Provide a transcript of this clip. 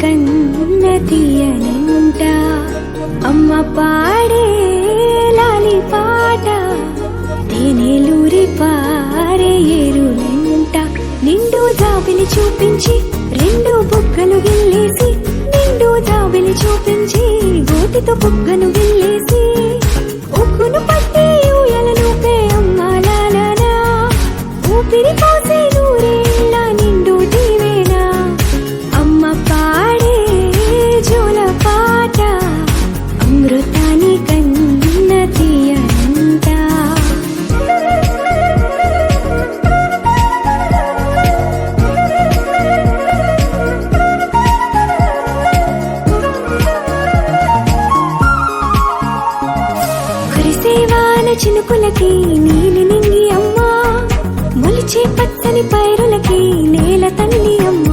కన్న తీయనంట అమ్మ పాడే లాలి పాట తేనెలూరి పారే ఏరులంట నిండు జాబిలి చూపించి రెండు బుగ్గలు గిల్లేసి నిండు జాబిలి చూపించి గోటితో బుగ్గను గిల్లేసి ఉక్కును పట్టి ఊయలనుపే అమ్మాలాలనా ఊపిరి పోసే నూరేళ్ళ నిండు దీవేనా అమ్మ పాడే జోల పాట అమృతాని కన్న తీయనంట కురిసేవాన చినుకులకి నీలి నింగి అమ్మా మొలిచే పచ్చని పైరులకి నేల తల్లి అమ్మ